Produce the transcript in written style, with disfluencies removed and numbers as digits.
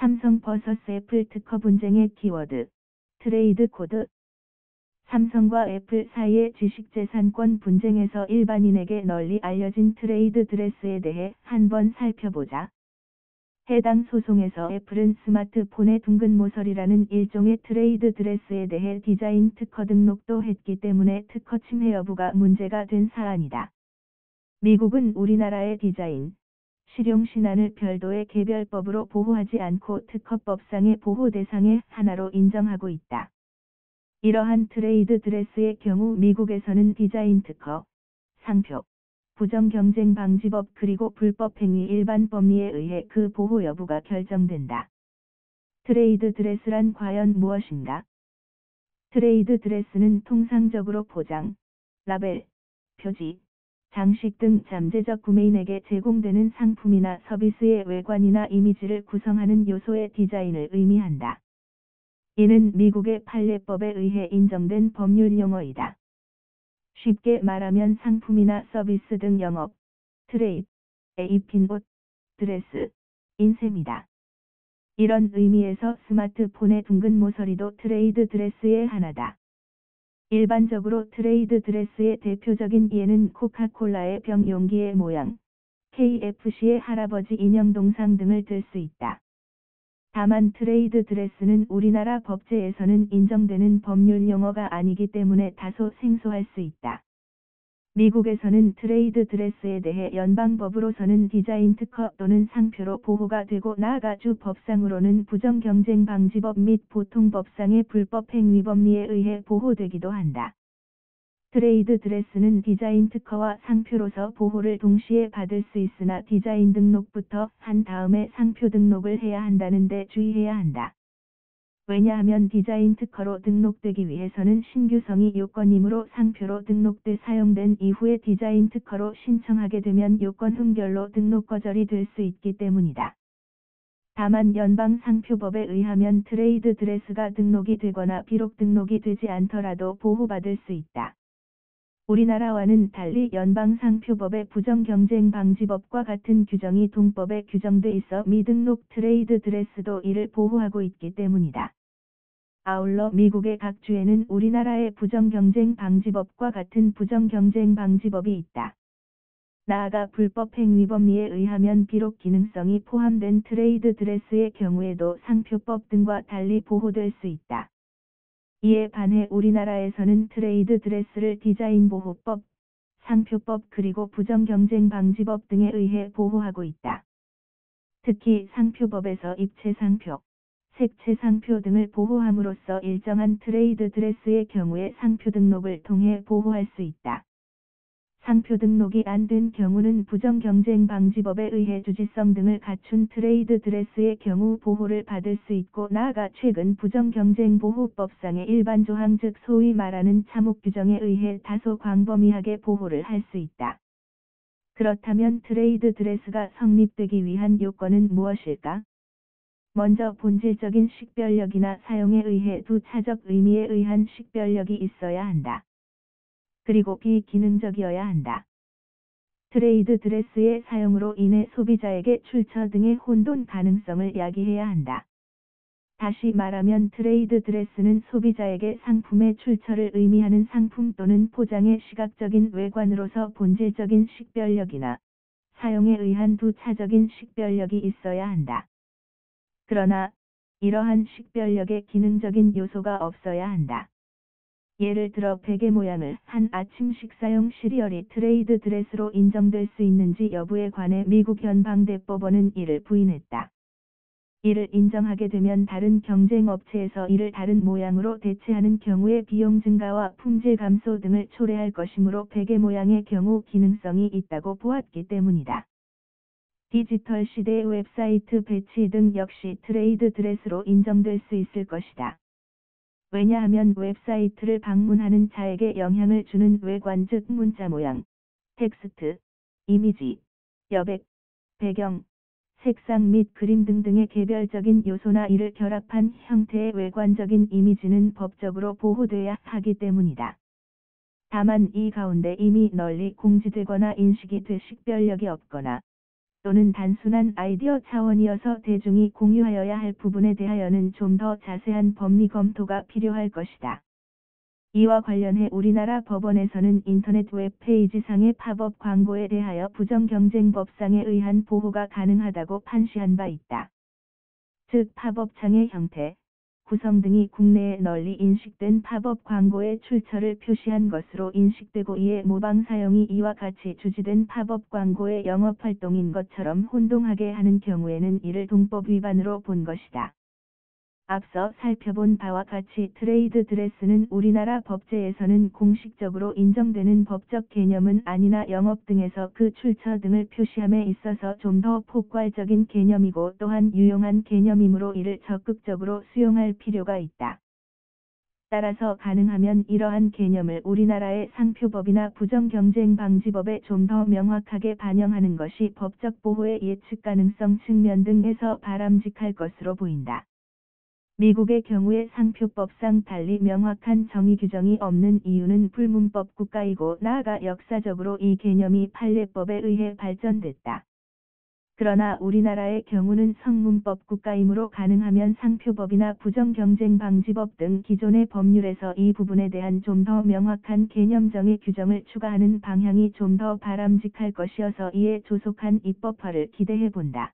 삼성 vs 애플 특허 분쟁의 키워드, 트레이드 코드. 삼성과 애플 사이의 지식재산권 분쟁에서 일반인에게 널리 알려진 트레이드 드레스에 대해 한번 살펴보자. 해당 소송에서 애플은 스마트폰의 둥근 모서리라는 일종의 트레이드 드레스에 대해 디자인 특허 등록도 했기 때문에 특허 침해 여부가 문제가 된 사안이다. 미국은 우리나라의 디자인, 실용 신안을 별도의 개별법으로 보호하지 않고 특허법상의 보호 대상의 하나로 인정하고 있다. 이러한 트레이드 드레스의 경우 미국에서는 디자인 특허, 상표, 부정경쟁방지법 그리고 불법행위 일반 법리에 의해 그 보호 여부가 결정된다. 트레이드 드레스란 과연 무엇인가? 트레이드 드레스는 통상적으로 포장, 라벨, 표지, 장식 등 잠재적 구매인에게 제공되는 상품이나 서비스의 외관이나 이미지를 구성하는 요소의 디자인을 의미한다. 이는 미국의 판례법에 의해 인정된 법률 용어이다. 쉽게 말하면 상품이나 서비스 등 영업, 트레이드에 입힌 옷, 드레스, 인셈이다. 이런 의미에서 스마트폰의 둥근 모서리도 트레이드 드레스의 하나다. 일반적으로 트레이드 드레스의 대표적인 예는 코카콜라의 병 용기의 모양, KFC의 할아버지 인형 동상 등을 들 수 있다. 다만 트레이드 드레스는 우리나라 법제에서는 인정되는 법률 용어가 아니기 때문에 다소 생소할 수 있다. 미국에서는 트레이드 드레스에 대해 연방법으로서는 디자인 특허 또는 상표로 보호가 되고 나아가 주 법상으로는 부정경쟁방지법 및 보통법상의 불법행위법리에 의해 보호되기도 한다. 트레이드 드레스는 디자인 특허와 상표로서 보호를 동시에 받을 수 있으나 디자인 등록부터 한 다음에 상표 등록을 해야 한다는 데 주의해야 한다. 왜냐하면 디자인 특허로 등록되기 위해서는 신규성이 요건이므로 상표로 등록돼 사용된 이후에 디자인 특허로 신청하게 되면 요건 흠결로 등록 거절이 될 수 있기 때문이다. 다만 연방상표법에 의하면 트레이드 드레스가 등록이 되거나 비록 등록이 되지 않더라도 보호받을 수 있다. 우리나라와는 달리 연방상표법의 부정경쟁방지법과 같은 규정이 동법에 규정돼 있어 미등록 트레이드 드레스도 이를 보호하고 있기 때문이다. 아울러 미국의 각 주에는 우리나라의 부정경쟁방지법과 같은 부정경쟁방지법이 있다. 나아가 불법행위법리에 의하면 비록 기능성이 포함된 트레이드 드레스의 경우에도 상표법 등과 달리 보호될 수 있다. 이에 반해 우리나라에서는 트레이드 드레스를 디자인보호법, 상표법 그리고 부정경쟁방지법 등에 의해 보호하고 있다. 특히 상표법에서 입체상표, 색채상표 등을 보호함으로써 일정한 트레이드 드레스의 경우에 상표 등록을 통해 보호할 수 있다. 상표 등록이 안 된 경우는 부정경쟁방지법에 의해 주지성 등을 갖춘 트레이드 드레스의 경우 보호를 받을 수 있고 나아가 최근 부정경쟁보호법상의 일반 조항 즉 소위 말하는 참혹 규정에 의해 다소 광범위하게 보호를 할 수 있다. 그렇다면 트레이드 드레스가 성립되기 위한 요건은 무엇일까? 먼저 본질적인 식별력이나 사용에 의해 두차적 의미에 의한 식별력이 있어야 한다. 그리고 비기능적이어야 한다. 트레이드 드레스의 사용으로 인해 소비자에게 출처 등의 혼돈 가능성을 야기해야 한다. 다시 말하면 트레이드 드레스는 소비자에게 상품의 출처를 의미하는 상품 또는 포장의 시각적인 외관으로서 본질적인 식별력이나 사용에 의한 두차적인 식별력이 있어야 한다. 그러나 이러한 식별력에 기능적인 요소가 없어야 한다. 예를 들어 베개 모양을 한 아침 식사용 시리얼이 트레이드 드레스로 인정될 수 있는지 여부에 관해 미국 연방대법원은 이를 부인했다. 이를 인정하게 되면 다른 경쟁업체에서 이를 다른 모양으로 대체하는 경우에 비용 증가와 품질 감소 등을 초래할 것이므로 베개 모양의 경우 기능성이 있다고 보았기 때문이다. 디지털 시대의 웹사이트 배치 등 역시 트레이드 드레스로 인정될 수 있을 것이다. 왜냐하면 웹사이트를 방문하는 자에게 영향을 주는 외관 즉 문자 모양, 텍스트, 이미지, 여백, 배경, 색상 및 그림 등등의 개별적인 요소나 이를 결합한 형태의 외관적인 이미지는 법적으로 보호돼야 하기 때문이다. 다만 이 가운데 이미 널리 공지되거나 인식이 돼 식별력이 없거나 또는 단순한 아이디어 차원이어서 대중이 공유하여야 할 부분에 대하여는 좀 더 자세한 법리 검토가 필요할 것이다. 이와 관련해 우리나라 법원에서는 인터넷 웹페이지상의 팝업 광고에 대하여 부정경쟁법상에 의한 보호가 가능하다고 판시한 바 있다. 즉 팝업창의 형태, 구성 등이 국내에 널리 인식된 팝업 광고의 출처를 표시한 것으로 인식되고 이에 모방 사용이 이와 같이 주지된 팝업 광고의 영업활동인 것처럼 혼동하게 하는 경우에는 이를 동법 위반으로 본 것이다. 앞서 살펴본 바와 같이 트레이드 드레스는 우리나라 법제에서는 공식적으로 인정되는 법적 개념은 아니나 영업 등에서 그 출처 등을 표시함에 있어서 좀 더 폭괄적인 개념이고 또한 유용한 개념이므로 이를 적극적으로 수용할 필요가 있다. 따라서 가능하면 이러한 개념을 우리나라의 상표법이나 부정경쟁방지법에 좀 더 명확하게 반영하는 것이 법적 보호의 예측 가능성 측면 등에서 바람직할 것으로 보인다. 미국의 경우에 상표법상 달리 명확한 정의 규정이 없는 이유는 불문법 국가이고 나아가 역사적으로 이 개념이 판례법에 의해 발전됐다. 그러나 우리나라의 경우는 성문법 국가이므로 가능하면 상표법이나 부정경쟁방지법 등 기존의 법률에서 이 부분에 대한 좀 더 명확한 개념정의 규정을 추가하는 방향이 좀 더 바람직할 것이어서 이에 조속한 입법화를 기대해 본다.